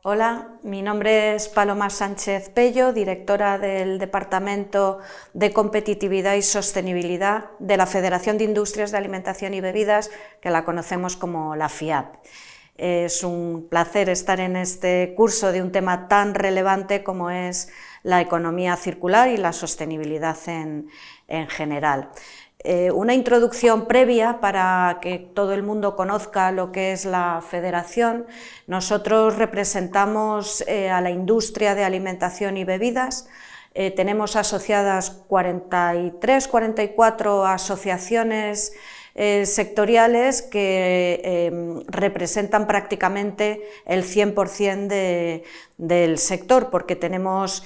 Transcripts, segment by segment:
Hola, mi nombre es Paloma Sánchez Pello, directora del Departamento de Competitividad y Sostenibilidad de la Federación de Industrias de Alimentación y Bebidas, que la conocemos como la FIAB. Es un placer estar en este curso de un tema tan relevante como es la economía circular y la sostenibilidad en general. Una introducción previa para que todo el mundo conozca lo que es la Federación. Nosotros representamos a la industria de alimentación y bebidas. Tenemos asociadas 44 asociaciones sectoriales que representan prácticamente el 100% del sector, porque tenemos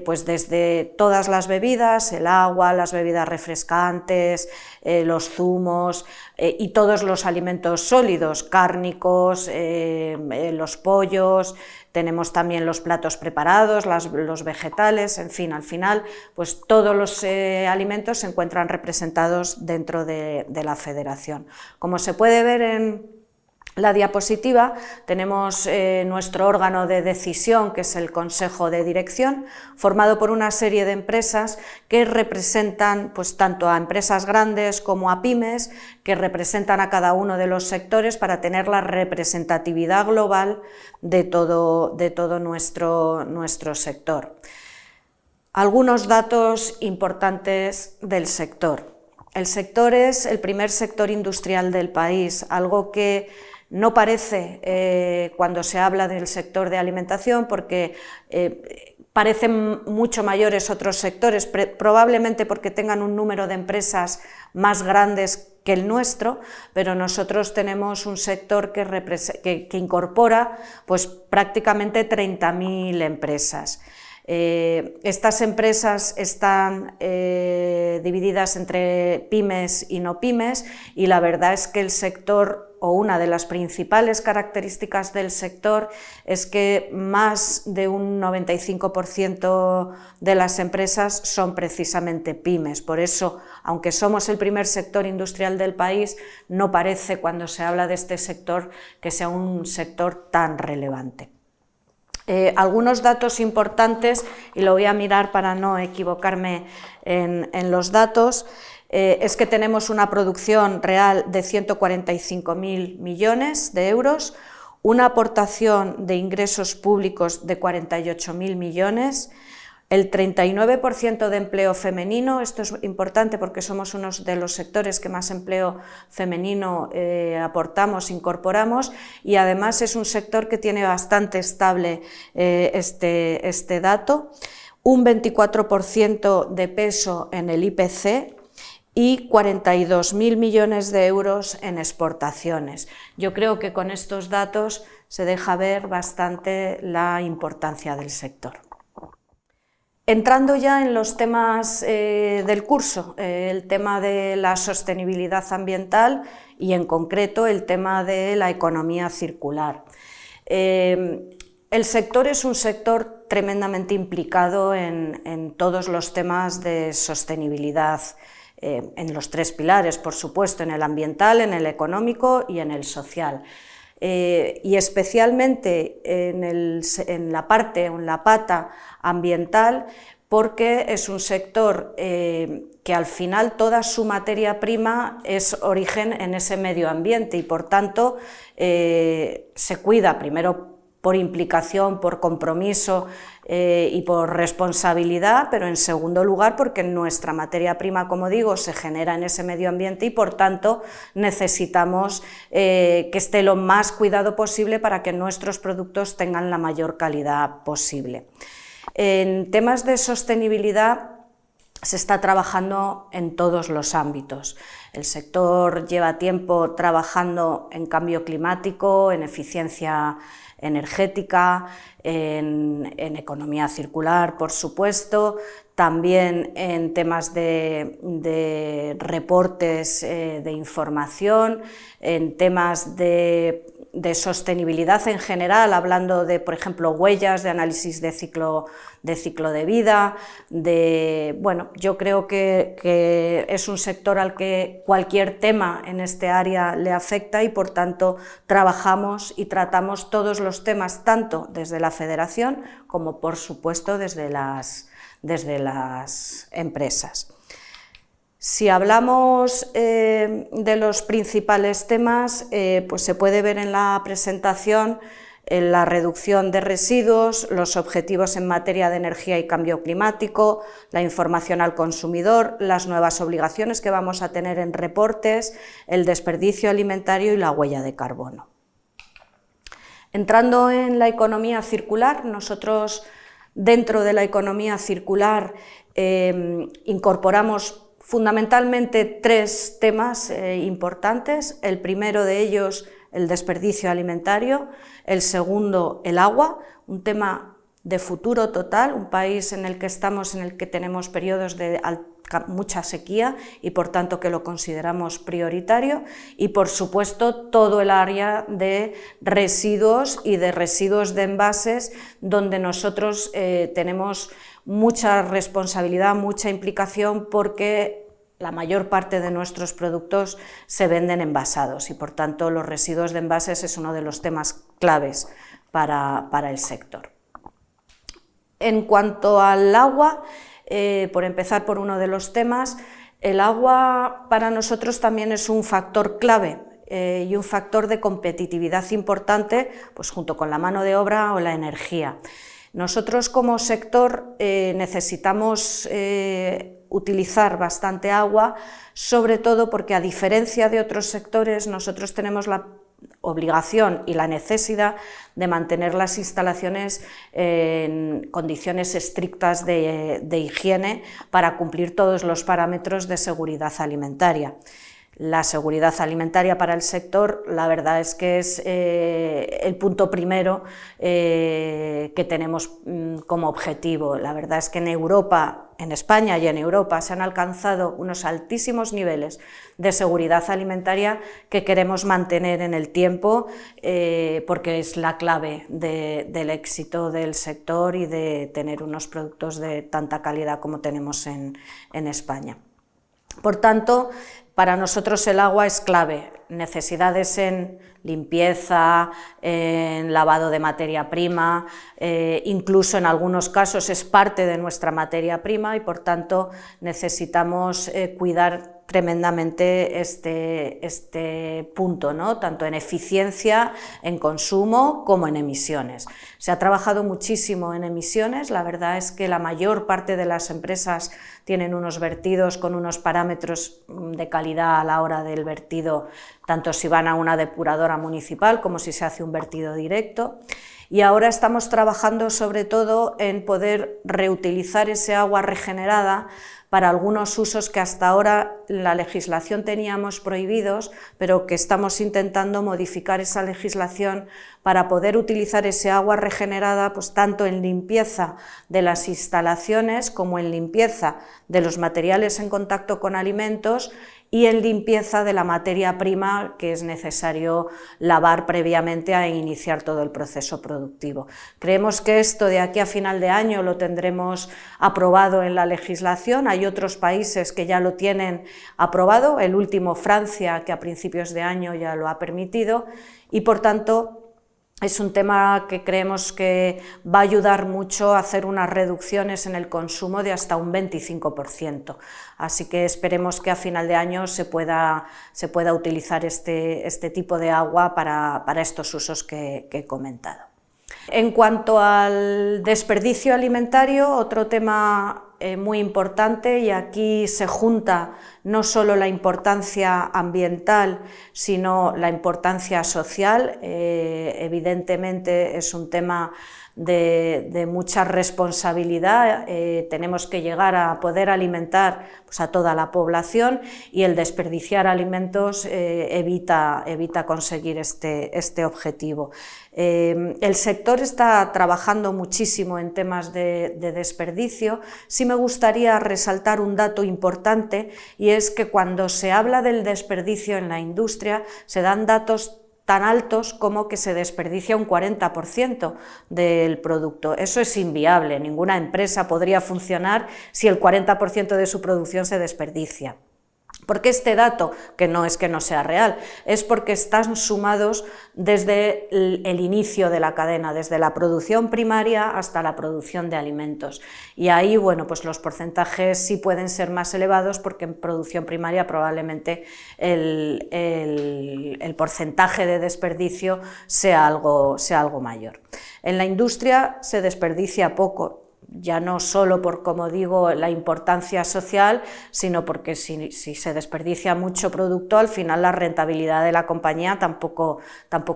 pues desde todas las bebidas, el agua, las bebidas refrescantes, los zumos y todos los alimentos sólidos, cárnicos, los pollos. Tenemos también los platos preparados, los vegetales, en fin, al final pues todos los alimentos se encuentran representados dentro de la Federación. Como se puede ver en la diapositiva, tenemos nuestro órgano de decisión, que es el Consejo de Dirección, formado por una serie de empresas que representan pues, tanto a empresas grandes como a pymes, que representan a cada uno de los sectores para tener la representatividad global de todo nuestro sector. Algunos datos importantes del sector. El sector es el primer sector industrial del país, algo que no parece cuando se habla del sector de alimentación, porque parecen mucho mayores otros sectores, probablemente porque tengan un número de empresas más grandes que el nuestro, pero nosotros tenemos un sector que incorpora pues, prácticamente 30.000 empresas. Estas empresas están divididas entre pymes y no pymes, y la verdad es que el sector, o una de las principales características del sector, es que más de un 95% de las empresas son precisamente pymes. Por eso, aunque somos el primer sector industrial del país, no parece, cuando se habla de este sector, que sea un sector tan relevante. Algunos datos importantes, y lo voy a mirar para no equivocarme en los datos, es que tenemos una producción real de 145.000 millones de euros, una aportación de ingresos públicos de 48.000 millones, el 39% de empleo femenino. Esto es importante porque somos uno de los sectores que más empleo femenino aportamos, incorporamos, y además es un sector que tiene bastante estable este dato, un 24% de peso en el IPC, y 42.000 millones de euros en exportaciones. Yo creo que con estos datos se deja ver bastante la importancia del sector. Entrando ya en los temas del curso, el tema de la sostenibilidad ambiental y en concreto el tema de la economía circular. El sector es un sector tremendamente implicado en todos los temas de sostenibilidad, en los tres pilares, por supuesto, en el ambiental, en el económico y en el social. Y especialmente en la pata ambiental, porque es un sector que al final toda su materia prima es origen en ese medio ambiente, y por tanto se cuida primero por implicación, por compromiso y por responsabilidad, pero en segundo lugar porque nuestra materia prima, como digo, se genera en ese medio ambiente, y por tanto necesitamos que esté lo más cuidado posible para que nuestros productos tengan la mayor calidad posible. En temas de sostenibilidad se está trabajando en todos los ámbitos. El sector lleva tiempo trabajando en cambio climático, en eficiencia energética, en economía circular, por supuesto, también en temas de reportes de información, en temas de de sostenibilidad en general, hablando de, por ejemplo, huellas, de análisis de ciclo de vida, bueno, yo creo que es un sector al que cualquier tema en este área le afecta y, por tanto, trabajamos y tratamos todos los temas, tanto desde la Federación como, por supuesto, desde las empresas. Si hablamos de los principales temas, pues se puede ver en la presentación la reducción de residuos, los objetivos en materia de energía y cambio climático, la información al consumidor, las nuevas obligaciones que vamos a tener en reportes, el desperdicio alimentario y la huella de carbono. Entrando en la economía circular, nosotros dentro de la economía circular incorporamos fundamentalmente 3 temas importantes. El primero de ellos, el desperdicio alimentario; el segundo, el agua, un tema de futuro total, un país en el que estamos, en el que tenemos periodos de mucha sequía y por tanto que lo consideramos prioritario; y por supuesto todo el área de residuos y de residuos de envases, donde nosotros tenemos mucha responsabilidad, mucha implicación, porque la mayor parte de nuestros productos se venden envasados y por tanto los residuos de envases es uno de los temas claves para el sector. En cuanto al agua, por empezar por uno de los temas, el agua para nosotros también es un factor clave y un factor de competitividad importante, pues junto con la mano de obra o la energía. Nosotros como sector necesitamos utilizar bastante agua, sobre todo porque, a diferencia de otros sectores, nosotros tenemos la obligación y la necesidad de mantener las instalaciones en condiciones estrictas de higiene para cumplir todos los parámetros de seguridad alimentaria. La seguridad alimentaria para el sector, la verdad es que es el punto primero que tenemos como objetivo. La verdad es que en Europa, en España y en Europa, se han alcanzado unos altísimos niveles de seguridad alimentaria que queremos mantener en el tiempo, porque es la clave del éxito del sector y de tener unos productos de tanta calidad como tenemos en España. Por tanto, para nosotros el agua es clave. Necesidades en limpieza, en lavado de materia prima, incluso en algunos casos es parte de nuestra materia prima y por tanto necesitamos cuidar tremendamente este punto, ¿no? Tanto en eficiencia, en consumo, como en emisiones. Se ha trabajado muchísimo en emisiones. La verdad es que la mayor parte de las empresas tienen unos vertidos con unos parámetros de calidad a la hora del vertido, tanto si van a una depuradora municipal como si se hace un vertido directo. Y ahora estamos trabajando sobre todo en poder reutilizar ese agua regenerada para algunos usos que hasta ahora en la legislación teníamos prohibidos, pero que estamos intentando modificar esa legislación para poder utilizar ese agua regenerada, pues tanto en limpieza de las instalaciones como en limpieza de los materiales en contacto con alimentos y en limpieza de la materia prima que es necesario lavar previamente a iniciar todo el proceso productivo. Creemos que esto de aquí a final de año lo tendremos aprobado en la legislación. Hay otros países que ya lo tienen aprobado, el último Francia, que a principios de año ya lo ha permitido, y por tanto es un tema que creemos que va a ayudar mucho a hacer unas reducciones en el consumo de hasta un 25%. Así que esperemos que a final de año se pueda utilizar este tipo de agua para estos usos que he comentado. En cuanto al desperdicio alimentario, otro tema muy importante, y aquí se junta no solo la importancia ambiental, sino la importancia social. Evidentemente es un tema de mucha responsabilidad. Tenemos que llegar a poder alimentar pues, a toda la población, y el desperdiciar alimentos evita conseguir este objetivo. El sector está trabajando muchísimo en temas de desperdicio. Sí me gustaría resaltar un dato importante, y es que cuando se habla del desperdicio en la industria se dan datos tan altos como que se desperdicia un 40% del producto. Eso es inviable, ninguna empresa podría funcionar si el 40% de su producción se desperdicia. ¿Por qué este dato? Que no es que no sea real, es porque están sumados desde el inicio de la cadena, desde la producción primaria hasta la producción de alimentos. Y ahí, bueno, pues los porcentajes sí pueden ser más elevados porque en producción primaria probablemente el porcentaje de desperdicio sea algo mayor. En la industria se desperdicia poco, ya no solo por, como digo, la importancia social, sino porque si se desperdicia mucho producto, al final la rentabilidad de la compañía tampoco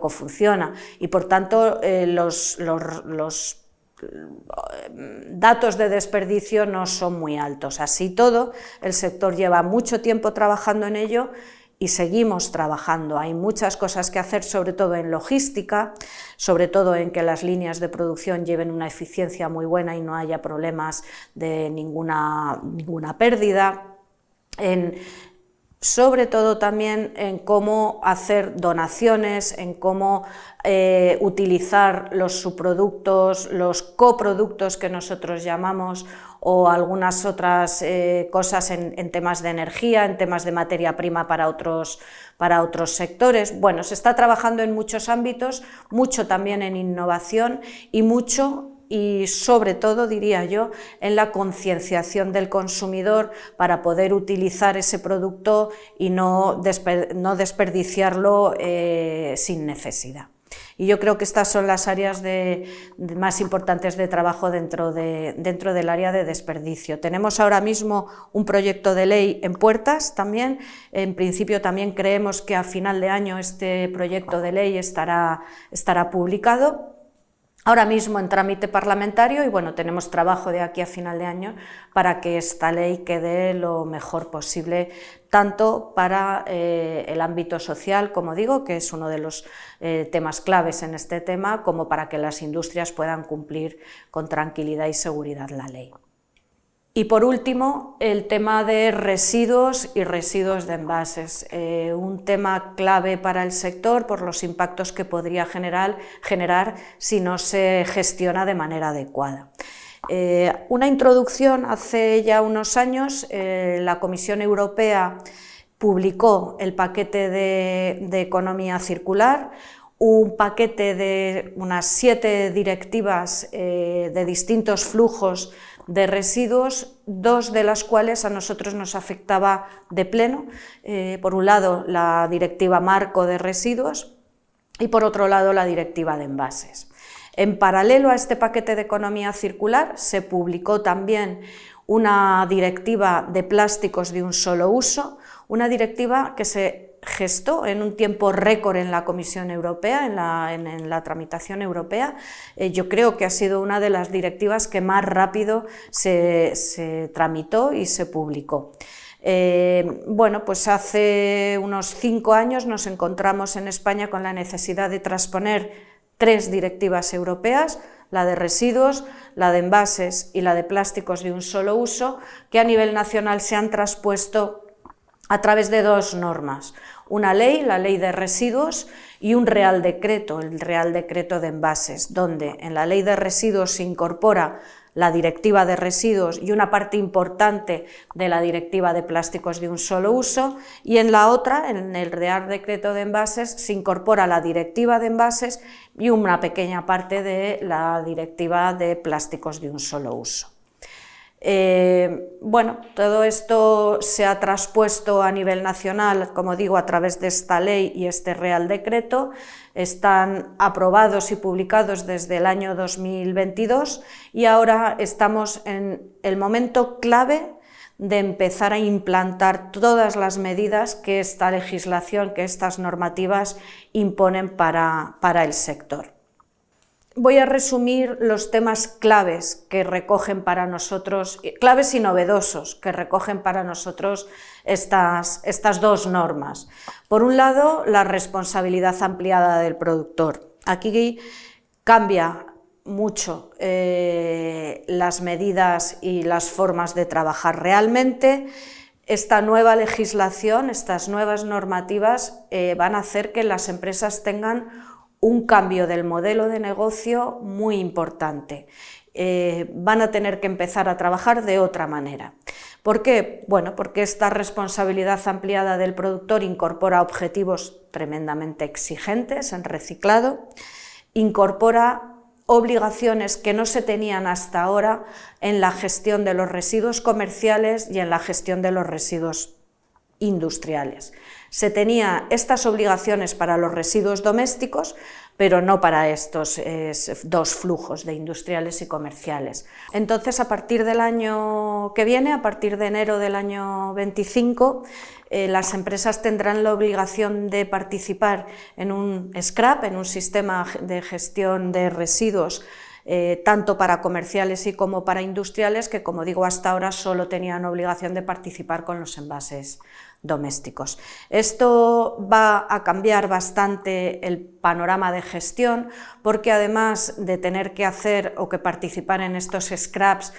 funciona, y por tanto los datos de desperdicio no son muy altos. Así todo, el sector lleva mucho tiempo trabajando en ello y seguimos trabajando. Hay muchas cosas que hacer, sobre todo en logística, sobre todo en que las líneas de producción lleven una eficiencia muy buena y no haya problemas de ninguna pérdida. Sobre todo también en cómo hacer donaciones, en cómo utilizar los subproductos, los coproductos que nosotros llamamos, o algunas otras cosas en temas de energía, en temas de materia prima para otros sectores. Bueno, se está trabajando en muchos ámbitos, mucho también en innovación y mucho, y sobre todo, diría yo, en la concienciación del consumidor para poder utilizar ese producto y no desperdiciarlo sin necesidad. Y yo creo que estas son las áreas más importantes de trabajo dentro del área de desperdicio. Tenemos ahora mismo un proyecto de ley en puertas también. En principio también creemos que a final de año este proyecto de ley estará publicado. Ahora mismo en trámite parlamentario, y bueno, tenemos trabajo de aquí a final de año para que esta ley quede lo mejor posible, tanto para el ámbito social, como digo, que es uno de los temas claves en este tema, como para que las industrias puedan cumplir con tranquilidad y seguridad la ley. Y por último, el tema de residuos y residuos de envases, un tema clave para el sector por los impactos que podría generar si no se gestiona de manera adecuada. Una introducción: hace ya unos años la Comisión Europea publicó el paquete de economía circular, un paquete de unas 7 directivas de distintos flujos de residuos, 2 de las cuales a nosotros nos afectaba de pleno. Por un lado, la Directiva Marco de Residuos y por otro lado, la Directiva de Envases. En paralelo a este paquete de economía circular se publicó también una directiva de plásticos de un solo uso, una directiva que se gestó en un tiempo récord en la Comisión Europea, en la tramitación europea. Yo creo que ha sido una de las directivas que más rápido se tramitó y se publicó. Bueno, pues hace unos 5 años nos encontramos en España con la necesidad de transponer 3 directivas europeas, la de residuos, la de envases y la de plásticos de un solo uso, que a nivel nacional se han traspuesto a través de 2 normas, una ley, la Ley de Residuos, y un Real Decreto, el Real Decreto de Envases, donde en la Ley de Residuos se incorpora la Directiva de Residuos y una parte importante de la Directiva de Plásticos de un solo uso, y en la otra, en el Real Decreto de Envases, se incorpora la Directiva de Envases y una pequeña parte de la Directiva de Plásticos de un solo uso. Bueno, todo esto se ha traspuesto a nivel nacional, como digo, a través de esta ley y este Real Decreto. Están aprobados y publicados desde el año 2022 y ahora estamos en el momento clave de empezar a implantar todas las medidas que esta legislación, que estas normativas imponen para el sector. Voy a resumir los temas claves que recogen para nosotros, claves y novedosos que recogen para nosotros estas 2 normas. Por un lado, la responsabilidad ampliada del productor. Aquí cambia mucho las medidas y las formas de trabajar realmente. esta nueva legislación, estas nuevas normativas van a hacer que las empresas tengan un cambio del modelo de negocio muy importante. Van a tener que empezar a trabajar de otra manera. ¿Por qué? Bueno, porque esta responsabilidad ampliada del productor incorpora objetivos tremendamente exigentes en reciclado, incorpora obligaciones que no se tenían hasta ahora en la gestión de los residuos comerciales y en la gestión de los residuos industriales. Se tenían estas obligaciones para los residuos domésticos, pero no para estos dos flujos de industriales y comerciales. Entonces, a partir del año que viene, a partir de enero del año 25, las empresas tendrán la obligación de participar en un SCRAP, en un sistema de gestión de residuos, tanto para comerciales y como para industriales, que, como digo, hasta ahora solo tenían obligación de participar con los envases domésticos. Esto va a cambiar bastante el panorama de gestión, porque además de tener que hacer o que participar en estos scraps,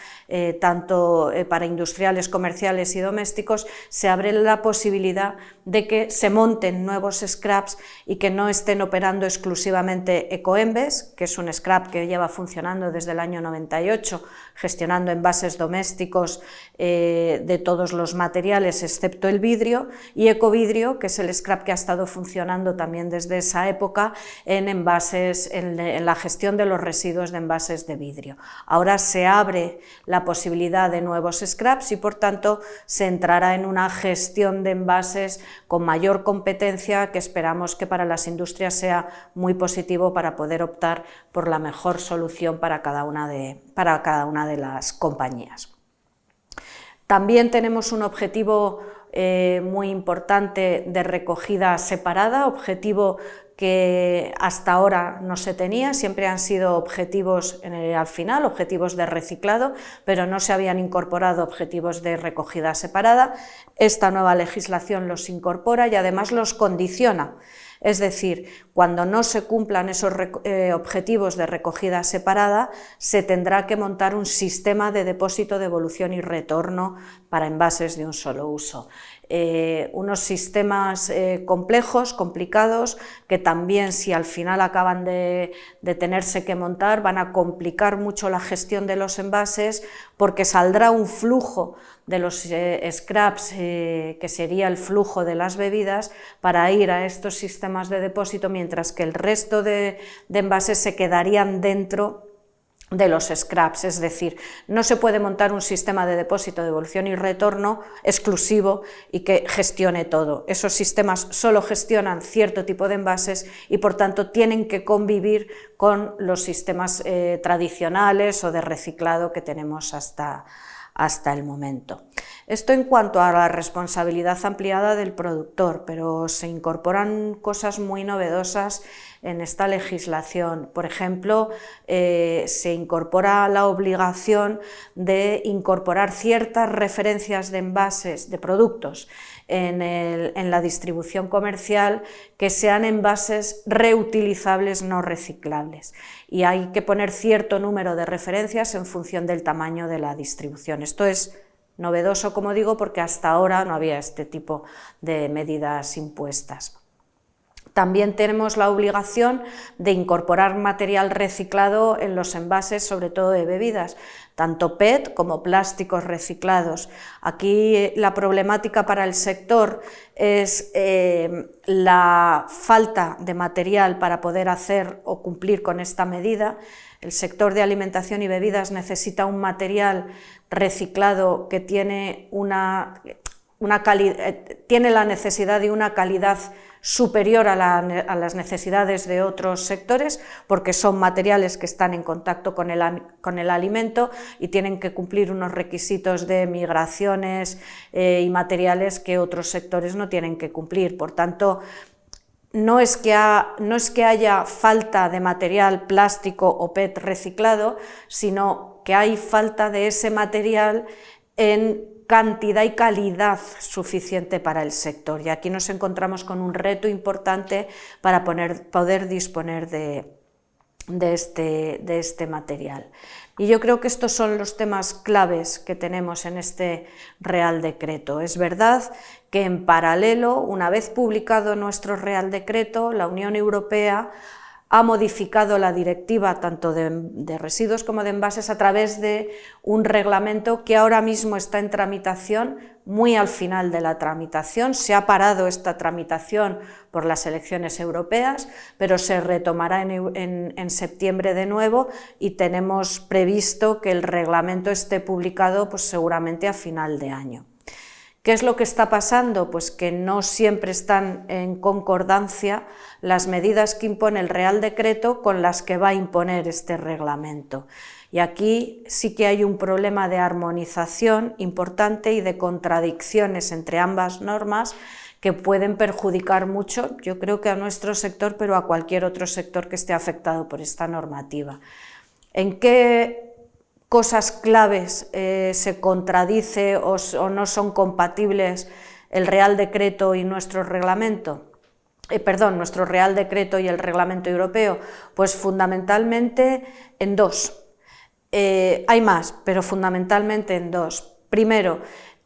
tanto para industriales, comerciales y domésticos, se abre la posibilidad de que se monten nuevos scraps y que no estén operando exclusivamente Ecoembes, que es un scrap que lleva funcionando desde el año 98, gestionando envases domésticos de todos los materiales excepto el vidrio, y Ecovidrio, que es el scrap que ha estado funcionando también desde esa época en envases, en la gestión de los residuos de envases de vidrio. Ahora se abre la posibilidad de nuevos scraps y, por tanto, se entrará en una gestión de envases con mayor competencia, que esperamos que para las industrias sea muy positivo para poder optar por la mejor solución para cada una de las compañías. También tenemos un objetivo muy importante de recogida separada, objetivo que hasta ahora no se tenía, siempre han sido objetivos al final, objetivos de reciclado, pero no se habían incorporado objetivos de recogida separada. Esta nueva legislación los incorpora y además los condiciona. Es decir, cuando no se cumplan esos objetivos de recogida separada, se tendrá que montar un sistema de depósito, devolución y retorno para envases de un solo uso. Unos sistemas complejos, complicados, que también, si al final acaban de tenerse que montar, van a complicar mucho la gestión de los envases, porque saldrá un flujo de los scraps, que sería el flujo de las bebidas, para ir a estos sistemas de depósito, mientras que el resto de envases se quedarían dentro de los scraps. Es decir, no se puede montar un sistema de depósito, devolución y retorno exclusivo y que gestione todo. Esos sistemas solo gestionan cierto tipo de envases y, por tanto, tienen que convivir con los sistemas tradicionales o de reciclado que tenemos hasta el momento. Esto en cuanto a la responsabilidad ampliada del productor, pero se incorporan cosas muy novedosas en esta legislación. Por ejemplo, se incorpora la obligación de incorporar ciertas referencias de envases, de productos, en la distribución comercial, que sean envases reutilizables, no reciclables. Y hay que poner cierto número de referencias en función del tamaño de la distribución. Esto es novedoso, como digo, porque hasta ahora no había este tipo de medidas impuestas. También tenemos la obligación de incorporar material reciclado en los envases, sobre todo de bebidas, tanto PET como plásticos reciclados. Aquí la problemática para el sector es la falta de material para poder hacer o cumplir con esta medida. El sector de alimentación y bebidas necesita un material reciclado que tiene tiene la necesidad de una calidad superior a las necesidades de otros sectores, porque son materiales que están en contacto con el alimento y tienen que cumplir unos requisitos de migraciones y materiales que otros sectores no tienen que cumplir. Por tanto, no es que haya falta de material plástico o PET reciclado, sino que hay falta de ese material en cantidad y calidad suficiente para el sector, y aquí nos encontramos con un reto importante para poder disponer de este material. Y yo creo que estos son los temas claves que tenemos en este Real Decreto. Es verdad que en paralelo, una vez publicado nuestro Real Decreto, la Unión Europea ha modificado la directiva tanto de residuos como de envases a través de un reglamento que ahora mismo está en tramitación, muy al final de la tramitación. Se ha parado esta tramitación por las elecciones europeas, pero se retomará en septiembre de nuevo y tenemos previsto que el reglamento esté publicado pues, seguramente a final de año. ¿Qué es lo que está pasando? Pues que no siempre están en concordancia las medidas que impone el Real Decreto con las que va a imponer este reglamento. Y aquí sí que hay un problema de armonización importante y de contradicciones entre ambas normas que pueden perjudicar mucho, yo creo que a nuestro sector, pero a cualquier otro sector que esté afectado por esta normativa. ¿En qué cosas claves se contradice o no son compatibles el Real Decreto y nuestro reglamento? Nuestro Real Decreto y el Reglamento Europeo, pues fundamentalmente en dos. Hay más, pero fundamentalmente en dos. Primero,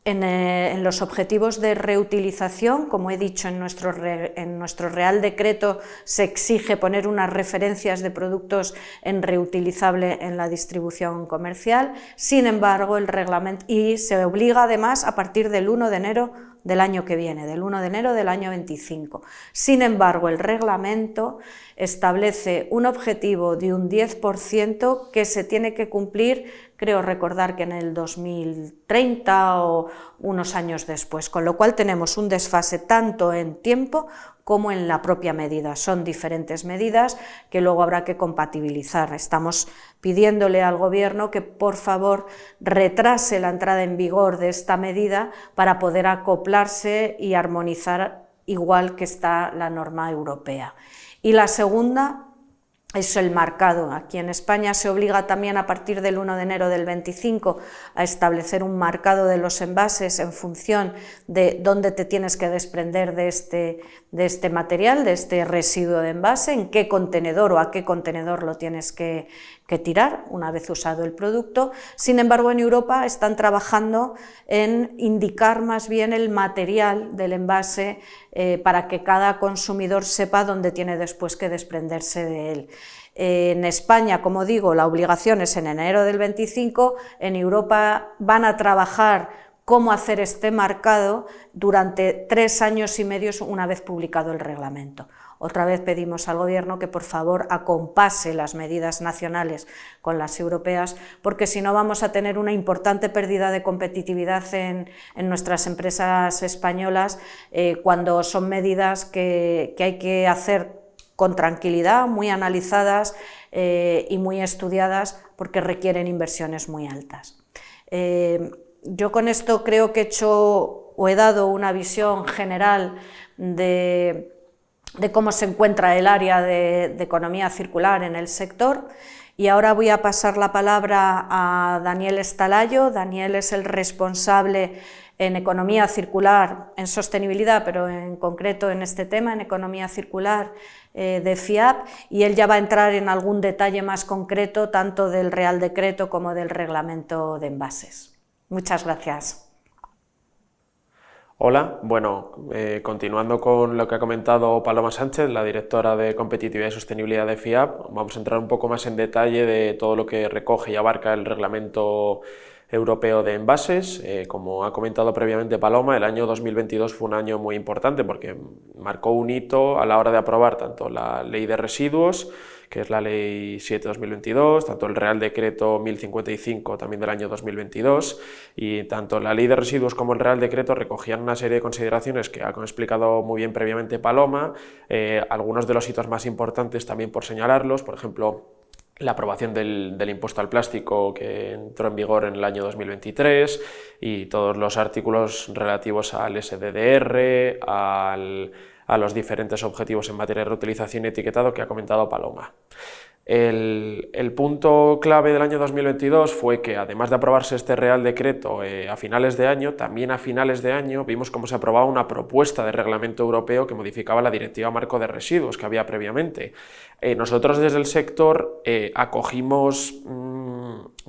en los objetivos de reutilización, como he dicho, en nuestro Real Decreto se exige poner unas referencias de productos en reutilizable en la distribución comercial. Sin embargo, el reglamento, y se obliga además a partir del 1 de enero del año que viene, del 1 de enero del año 25. Sin embargo, el reglamento establece un objetivo de un 10% que se tiene que cumplir, creo recordar que en el 2030 o unos años después, con lo cual tenemos un desfase tanto en tiempo como en la propia medida. Son diferentes medidas que luego habrá que compatibilizar. Estamos pidiéndole al Gobierno que por favor retrase la entrada en vigor de esta medida para poder acoplarse y armonizar igual que está la norma europea. Y la segunda es el marcado. Aquí en España se obliga también a partir del 1 de enero del 25 a establecer un marcado de los envases en función de dónde te tienes que desprender de este material, de este residuo de envase, en qué contenedor o a qué contenedor lo tienes que tirar una vez usado el producto. Sin embargo, en Europa están trabajando en indicar más bien el material del envase para que cada consumidor sepa dónde tiene después que desprenderse de él. En España, como digo, la obligación es en enero del 25, en Europa van a trabajar cómo hacer este marcado durante 3 años y medio una vez publicado el reglamento. Otra vez pedimos al Gobierno que por favor acompase las medidas nacionales con las europeas, porque si no vamos a tener una importante pérdida de competitividad en nuestras empresas españolas cuando son medidas que hay que hacer con tranquilidad, muy analizadas y muy estudiadas, porque requieren inversiones muy altas. Yo con esto creo que he dado una visión general de cómo se encuentra el área de economía circular en el sector, y ahora voy a pasar la palabra a Daniel Estalayo. Daniel es el responsable en economía circular, en sostenibilidad, pero en concreto en este tema, en economía circular de FIAP, y él ya va a entrar en algún detalle más concreto, tanto del Real Decreto como del Reglamento de Envases. Muchas gracias. Hola, bueno, continuando con lo que ha comentado Paloma Sánchez, la directora de Competitividad y Sostenibilidad de FIAP, vamos a entrar un poco más en detalle de todo lo que recoge y abarca el Reglamento Europeo de Envases. Como ha comentado previamente Paloma, el año 2022 fue un año muy importante porque marcó un hito a la hora de aprobar tanto la Ley de Residuos, que es la Ley 7/2022, tanto el Real Decreto 1055 también del año 2022, y tanto la Ley de Residuos como el Real Decreto recogían una serie de consideraciones que ha explicado muy bien previamente Paloma, algunos de los hitos más importantes también por señalarlos, por ejemplo, la aprobación del impuesto al plástico que entró en vigor en el año 2023 y todos los artículos relativos al SDDR, a los diferentes objetivos en materia de reutilización y etiquetado que ha comentado Paloma. El punto clave del año 2022 fue que, además de aprobarse este Real Decreto a finales de año, también a finales de año vimos cómo se aprobaba una propuesta de reglamento europeo que modificaba la Directiva Marco de Residuos que había previamente. Nosotros desde el sector acogimos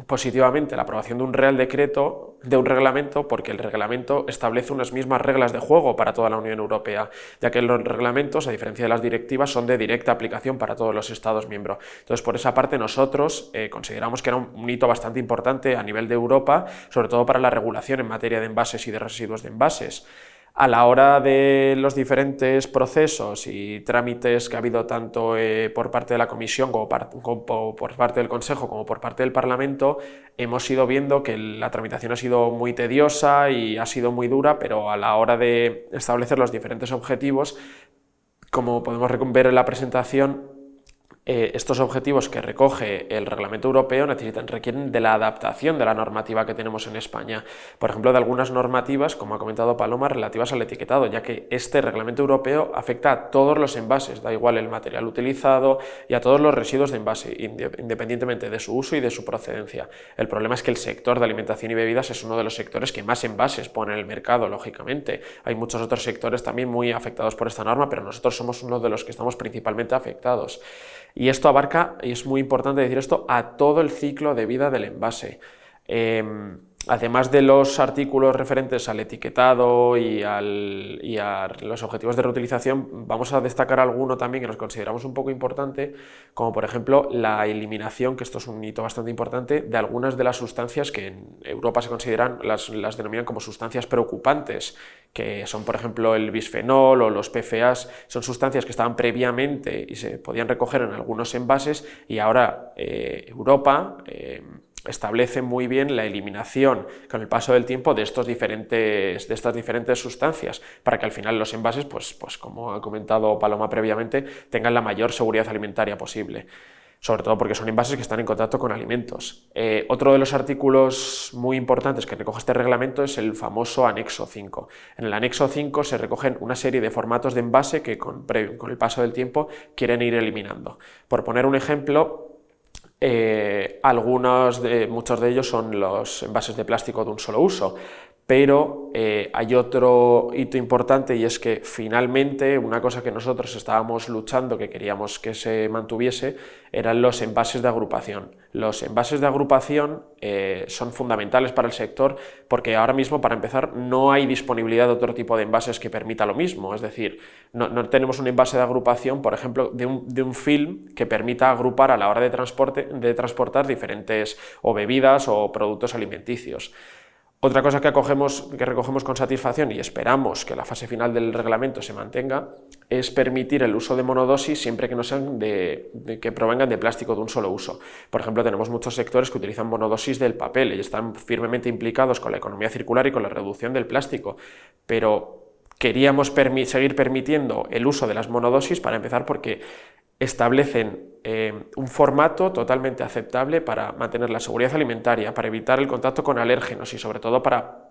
positivamente la aprobación de un Real Decreto, de un reglamento, porque el reglamento establece unas mismas reglas de juego para toda la Unión Europea, ya que los reglamentos, a diferencia de las directivas, son de directa aplicación para todos los Estados miembros. Entonces, por esa parte, nosotros consideramos que era un hito bastante importante a nivel de Europa, sobre todo para la regulación en materia de envases y de residuos de envases. A la hora de los diferentes procesos y trámites que ha habido tanto por parte de la Comisión como por parte del Consejo como por parte del Parlamento, hemos ido viendo que la tramitación ha sido muy tediosa y ha sido muy dura, pero a la hora de establecer los diferentes objetivos, como podemos ver en la presentación, estos objetivos que recoge el Reglamento Europeo requieren de la adaptación de la normativa que tenemos en España. Por ejemplo, de algunas normativas, como ha comentado Paloma, relativas al etiquetado, ya que este Reglamento Europeo afecta a todos los envases, da igual el material utilizado y a todos los residuos de envase, independientemente de su uso y de su procedencia. El problema es que el sector de alimentación y bebidas es uno de los sectores que más envases pone en el mercado, lógicamente. Hay muchos otros sectores también muy afectados por esta norma, pero nosotros somos uno de los que estamos principalmente afectados. Y esto abarca, y es muy importante decir esto, a todo el ciclo de vida del envase. Además de los artículos referentes al etiquetado y a los objetivos de reutilización, vamos a destacar alguno también que nos consideramos un poco importante, como por ejemplo la eliminación, que esto es un hito bastante importante, de algunas de las sustancias que en Europa se consideran, las denominan como sustancias preocupantes, que son por ejemplo el bisfenol o los PFAs. Son sustancias que estaban previamente y se podían recoger en algunos envases, y ahora Europa establece muy bien la eliminación con el paso del tiempo de estas diferentes sustancias, para que al final los envases, pues como ha comentado Paloma previamente, tengan la mayor seguridad alimentaria posible, sobre todo porque son envases que están en contacto con alimentos. Otro de los artículos muy importantes que recoge este reglamento es el famoso anexo 5. En el anexo 5 se recogen una serie de formatos de envase que con el paso del tiempo quieren ir eliminando. Por poner un ejemplo, muchos de ellos son los envases de plástico de un solo uso, pero hay otro hito importante, y es que finalmente una cosa que nosotros estábamos luchando, que queríamos que se mantuviese, eran los envases de agrupación. Los envases de agrupación son fundamentales para el sector, porque ahora mismo, para empezar, no hay disponibilidad de otro tipo de envases que permita lo mismo. Es decir, no tenemos un envase de agrupación, por ejemplo, de un film que permita agrupar a la hora de transportar diferentes o bebidas o productos alimenticios. Otra cosa que recogemos con satisfacción, y esperamos que la fase final del reglamento se mantenga, es permitir el uso de monodosis siempre que no sean que provengan de plástico de un solo uso. Por ejemplo, tenemos muchos sectores que utilizan monodosis del papel y están firmemente implicados con la economía circular y con la reducción del plástico, pero queríamos seguir permitiendo el uso de las monodosis, para empezar, porque establecen un formato totalmente aceptable para mantener la seguridad alimentaria, para evitar el contacto con alérgenos y sobre todo para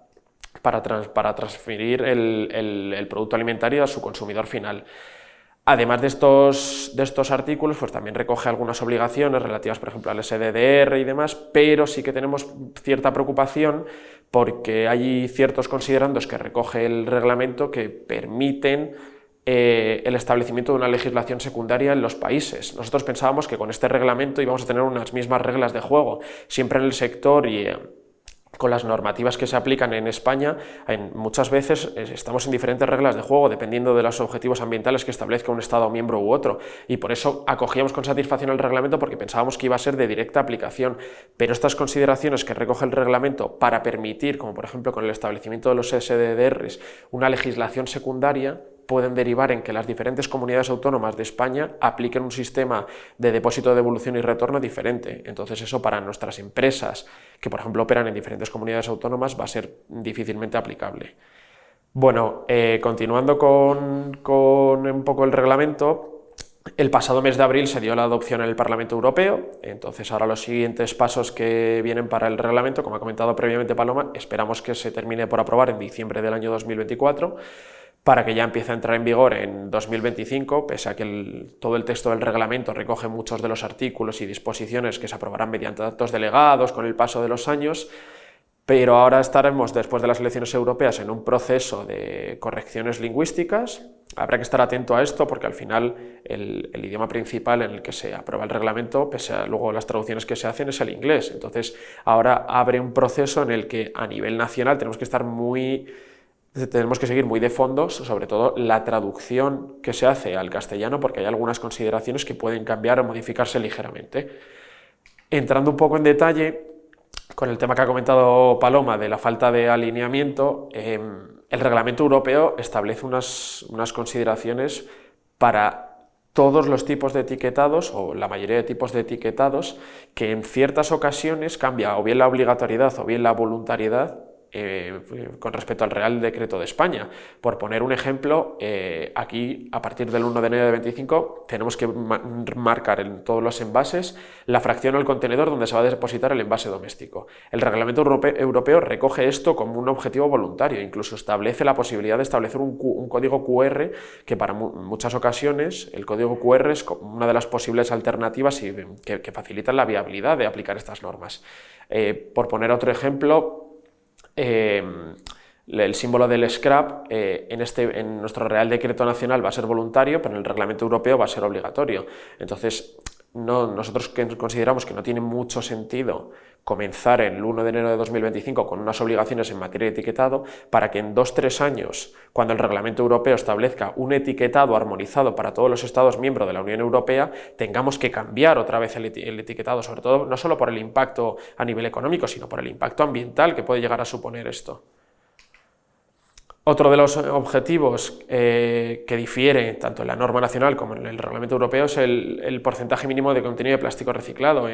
transferir el producto alimentario a su consumidor final. Además de estos artículos, pues también recoge algunas obligaciones relativas, por ejemplo, al SDDR y demás, pero sí que tenemos cierta preocupación porque hay ciertos considerandos que recoge el reglamento que permiten el establecimiento de una legislación secundaria en los países. Nosotros pensábamos que con este reglamento íbamos a tener unas mismas reglas de juego siempre en el sector, y con las normativas que se aplican en España, muchas veces estamos en diferentes reglas de juego dependiendo de los objetivos ambientales que establezca un Estado miembro u otro, y por eso acogíamos con satisfacción el reglamento, porque pensábamos que iba a ser de directa aplicación. Pero estas consideraciones que recoge el reglamento para permitir, como por ejemplo con el establecimiento de los SDDRs, una legislación secundaria, pueden derivar en que las diferentes comunidades autónomas de España apliquen un sistema de depósito, de devolución y retorno diferente. Entonces eso, para nuestras empresas que por ejemplo operan en diferentes comunidades autónomas, va a ser difícilmente aplicable. Bueno, continuando con un poco el reglamento, el pasado mes de abril se dio la adopción en el Parlamento Europeo. Entonces ahora los siguientes pasos que vienen para el reglamento, como ha comentado previamente Paloma, esperamos que se termine por aprobar en diciembre del año 2024, para que ya empiece a entrar en vigor en 2025, pese a que todo el texto del reglamento recoge muchos de los artículos y disposiciones que se aprobarán mediante actos delegados con el paso de los años. Pero ahora estaremos, después de las elecciones europeas, en un proceso de correcciones lingüísticas, habrá que estar atento a esto porque al final el idioma principal en el que se aprueba el reglamento, pese a luego las traducciones que se hacen, es el inglés. Entonces ahora abre un proceso en el que a nivel nacional tenemos que seguir muy de fondo, sobre todo la traducción que se hace al castellano, porque hay algunas consideraciones que pueden cambiar o modificarse ligeramente. Entrando un poco en detalle con el tema que ha comentado Paloma de la falta de alineamiento, el reglamento europeo establece unas consideraciones para todos los tipos de etiquetados, o la mayoría de tipos de etiquetados, que en ciertas ocasiones cambia o bien la obligatoriedad o bien la voluntariedad con respecto al Real Decreto de España. Por poner un ejemplo, aquí a partir del 1 de enero de 25 tenemos que marcar en todos los envases la fracción o el contenedor donde se va a depositar el envase doméstico. El reglamento europeo recoge esto como un objetivo voluntario, incluso establece la posibilidad de establecer un código QR que para muchas ocasiones el código QR es una de las posibles alternativas que facilitan la viabilidad de aplicar estas normas. Por poner otro ejemplo, el símbolo del scrap en nuestro Real Decreto Nacional va a ser voluntario, pero en el Reglamento Europeo va a ser obligatorio. Entonces, nosotros consideramos que no tiene mucho sentido comenzar el 1 de enero de 2025 con unas obligaciones en materia de etiquetado para que en 2-3 años, cuando el Reglamento Europeo establezca un etiquetado armonizado para todos los Estados miembros de la Unión Europea, tengamos que cambiar otra vez el etiquetado, sobre todo no solo por el impacto a nivel económico, sino por el impacto ambiental que puede llegar a suponer esto. Otro de los objetivos que difiere tanto en la norma nacional como en el reglamento europeo es el porcentaje mínimo de contenido de plástico reciclado.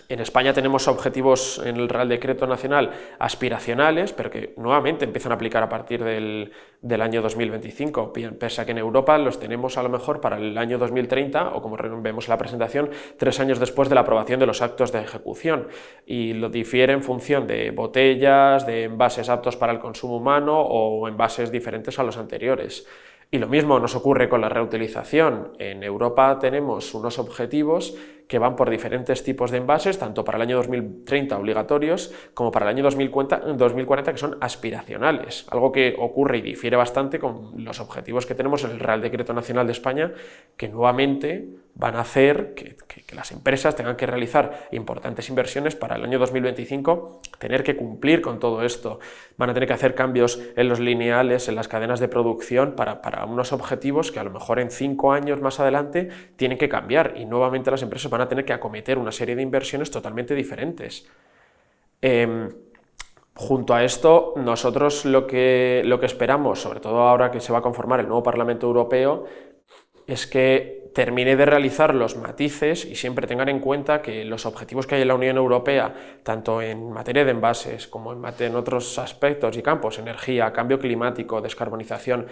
En España tenemos objetivos en el Real Decreto Nacional aspiracionales, pero que nuevamente empiezan a aplicar a partir del año 2025, pese a que en Europa los tenemos a lo mejor para el año 2030, o como vemos en la presentación, 3 años después de la aprobación de los actos de ejecución, y lo difiere en función de botellas, de envases aptos para el consumo humano o envases diferentes a los anteriores. Y lo mismo nos ocurre con la reutilización. En Europa tenemos unos objetivos que van por diferentes tipos de envases, tanto para el año 2030 obligatorios, como para el año 2040 que son aspiracionales, algo que ocurre y difiere bastante con los objetivos que tenemos en el Real Decreto Nacional de España, que nuevamente van a hacer que las empresas tengan que realizar importantes inversiones para el año 2025, tener que cumplir con todo esto, van a tener que hacer cambios en los lineales, en las cadenas de producción para unos objetivos que a lo mejor en 5 años más adelante tienen que cambiar y nuevamente las empresas van a tener que acometer una serie de inversiones totalmente diferentes. Junto a esto, nosotros lo que esperamos, sobre todo ahora que se va a conformar el nuevo Parlamento Europeo, es que termine de realizar los matices y siempre tengan en cuenta que los objetivos que hay en la Unión Europea, tanto en materia de envases como en otros aspectos y campos, energía, cambio climático, descarbonización,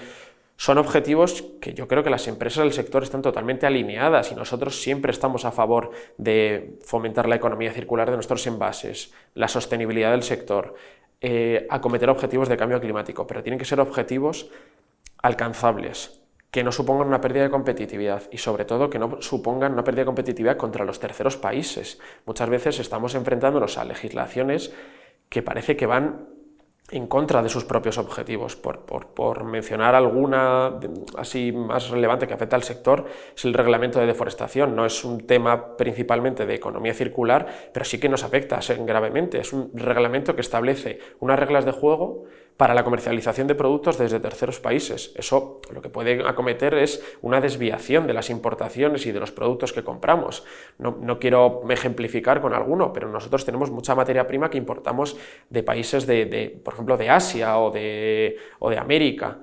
son objetivos que yo creo que las empresas del sector están totalmente alineadas y nosotros siempre estamos a favor de fomentar la economía circular de nuestros envases, la sostenibilidad del sector, acometer objetivos de cambio climático, pero tienen que ser objetivos alcanzables, que no supongan una pérdida de competitividad y sobre todo que no supongan una pérdida de competitividad contra los terceros países. Muchas veces estamos enfrentándonos a legislaciones que parece que van en contra de sus propios objetivos. Por mencionar alguna así más relevante que afecta al sector, es el reglamento de deforestación. No es un tema principalmente de economía circular, pero sí que nos afecta gravemente. Es un reglamento que establece unas reglas de juego para la comercialización de productos desde terceros países. Eso lo que puede acometer es una desviación de las importaciones y de los productos que compramos. No quiero ejemplificar con alguno, pero nosotros tenemos mucha materia prima que importamos de países por ejemplo, de Asia o de América.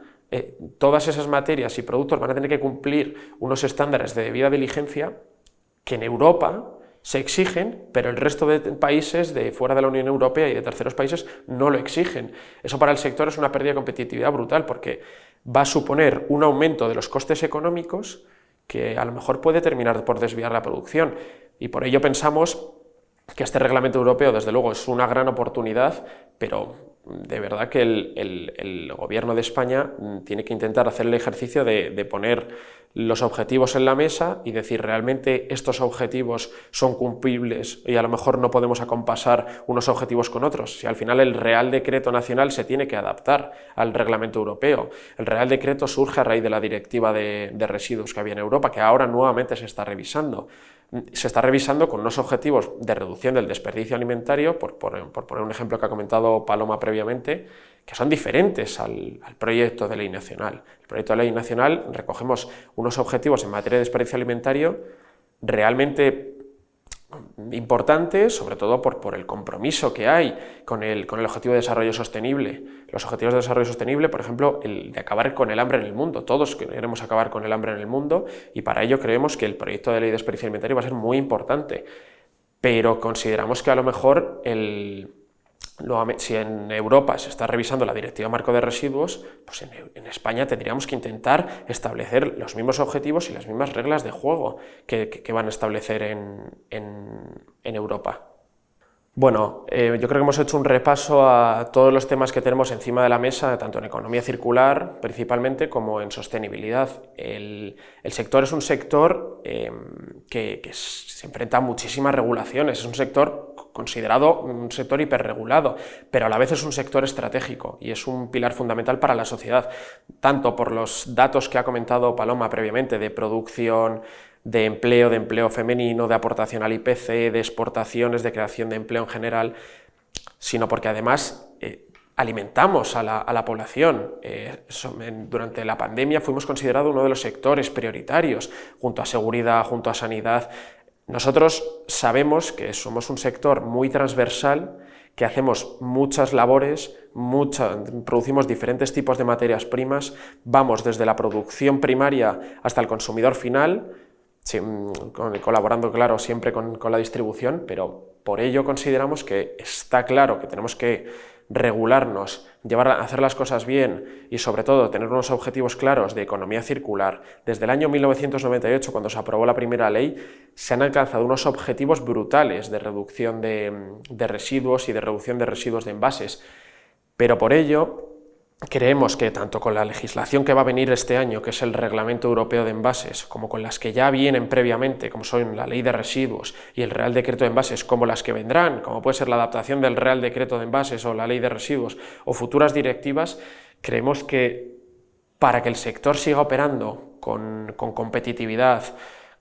Todas esas materias y productos van a tener que cumplir unos estándares de debida diligencia que en Europa se exigen, pero el resto de países de fuera de la Unión Europea y de terceros países no lo exigen. Eso para el sector es una pérdida de competitividad brutal porque va a suponer un aumento de los costes económicos que a lo mejor puede terminar por desviar la producción y por ello pensamos que este reglamento europeo desde luego es una gran oportunidad, pero de verdad que el Gobierno de España tiene que intentar hacer el ejercicio de poner los objetivos en la mesa y decir, ¿realmente estos objetivos son cumplibles y a lo mejor no podemos acompasar unos objetivos con otros? Si al final el Real Decreto Nacional se tiene que adaptar al Reglamento Europeo. El Real Decreto surge a raíz de la Directiva de residuos que había en Europa, que ahora nuevamente se está revisando. Se está revisando con unos objetivos de reducción del desperdicio alimentario, por poner un ejemplo que ha comentado Paloma previamente, que son diferentes al proyecto de ley nacional. El proyecto de ley nacional recogemos unos objetivos en materia de desperdicio alimentario realmente importantes, sobre todo por el compromiso que hay con el Objetivo de Desarrollo Sostenible. Los Objetivos de Desarrollo Sostenible, por ejemplo, el de acabar con el hambre en el mundo. Todos queremos acabar con el hambre en el mundo y para ello creemos que el proyecto de ley de desperdicio alimentario va a ser muy importante, pero consideramos que a lo mejor si en Europa se está revisando la Directiva Marco de Residuos, pues en España tendríamos que intentar establecer los mismos objetivos y las mismas reglas de juego que van a establecer en Europa. Bueno, yo creo que hemos hecho un repaso a todos los temas que tenemos encima de la mesa, tanto en economía circular principalmente como en sostenibilidad. El sector es un sector que se enfrenta a muchísimas regulaciones, es un sector considerado un sector hiperregulado, pero a la vez es un sector estratégico y es un pilar fundamental para la sociedad, tanto por los datos que ha comentado Paloma previamente de producción, de empleo femenino, de aportación al IPC, de exportaciones, de creación de empleo en general, sino porque además alimentamos a la población. Durante la pandemia fuimos considerados uno de los sectores prioritarios, junto a seguridad, junto a sanidad. Nosotros sabemos que somos un sector muy transversal, que hacemos muchas labores, producimos diferentes tipos de materias primas, vamos desde la producción primaria hasta el consumidor final, colaborando, claro, siempre con la distribución, pero por ello consideramos que está claro que tenemos que regularnos, hacer las cosas bien y sobre todo tener unos objetivos claros de economía circular. Desde el año 1998, cuando se aprobó la primera ley, se han alcanzado unos objetivos brutales de reducción de residuos y de reducción de residuos de envases, pero por ello creemos que tanto con la legislación que va a venir este año, que es el Reglamento Europeo de Envases, como con las que ya vienen previamente, como son la Ley de Residuos y el Real Decreto de Envases, como las que vendrán, como puede ser la adaptación del Real Decreto de Envases o la Ley de Residuos o futuras directivas, creemos que para que el sector siga operando con competitividad,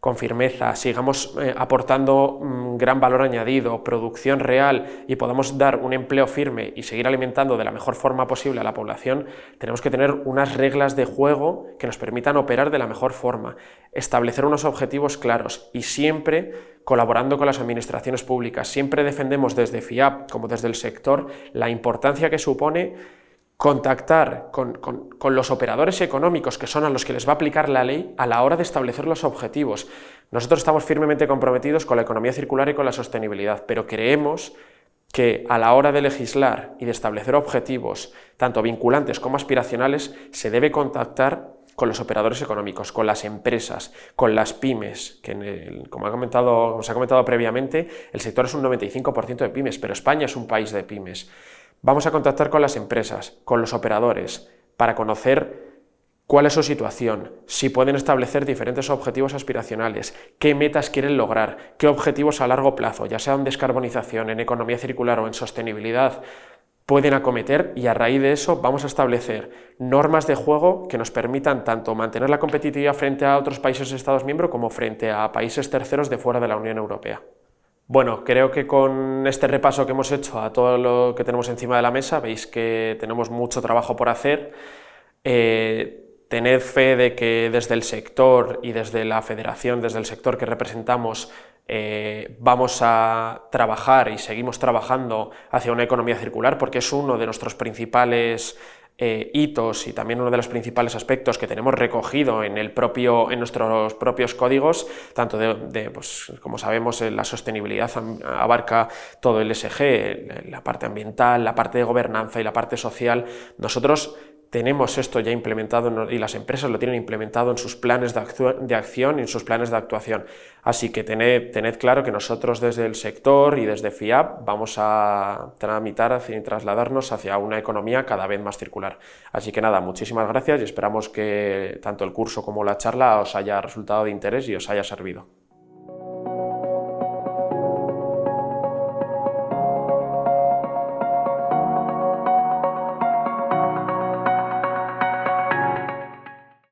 con firmeza, sigamos aportando un gran valor añadido, producción real y podamos dar un empleo firme y seguir alimentando de la mejor forma posible a la población, tenemos que tener unas reglas de juego que nos permitan operar de la mejor forma, establecer unos objetivos claros y siempre colaborando con las administraciones públicas. Siempre defendemos desde FIAP como desde el sector la importancia que supone contactar con los operadores económicos, que son a los que les va a aplicar la ley a la hora de establecer los objetivos. Nosotros estamos firmemente comprometidos con la economía circular y con la sostenibilidad, pero creemos que a la hora de legislar y de establecer objetivos, tanto vinculantes como aspiracionales, se debe contactar con los operadores económicos, con las empresas, con las pymes, que como os ha comentado previamente, el sector es un 95% de pymes, pero España es un país de pymes. Vamos a contactar con las empresas, con los operadores, para conocer cuál es su situación, si pueden establecer diferentes objetivos aspiracionales, qué metas quieren lograr, qué objetivos a largo plazo, ya sea en descarbonización, en economía circular o en sostenibilidad, pueden acometer, y a raíz de eso vamos a establecer normas de juego que nos permitan tanto mantener la competitividad frente a otros países Estados miembros como frente a países terceros de fuera de la Unión Europea. Bueno, creo que con este repaso que hemos hecho a todo lo que tenemos encima de la mesa, veis que tenemos mucho trabajo por hacer. Tened fe de que desde el sector y desde la federación, desde el sector que representamos, vamos a trabajar y seguimos trabajando hacia una economía circular, porque es uno de nuestros principales hitos y también uno de los principales aspectos que tenemos recogido en nuestros propios códigos, tanto pues, como sabemos, la sostenibilidad abarca todo el ESG, la parte ambiental, la parte de gobernanza y la parte social. Nosotros tenemos esto ya implementado y las empresas lo tienen implementado en sus planes de acción y en sus planes de actuación. Así que tened claro que nosotros desde el sector y desde FIAP vamos a tramitar y trasladarnos hacia una economía cada vez más circular. Así que nada, muchísimas gracias y esperamos que tanto el curso como la charla os haya resultado de interés y os haya servido.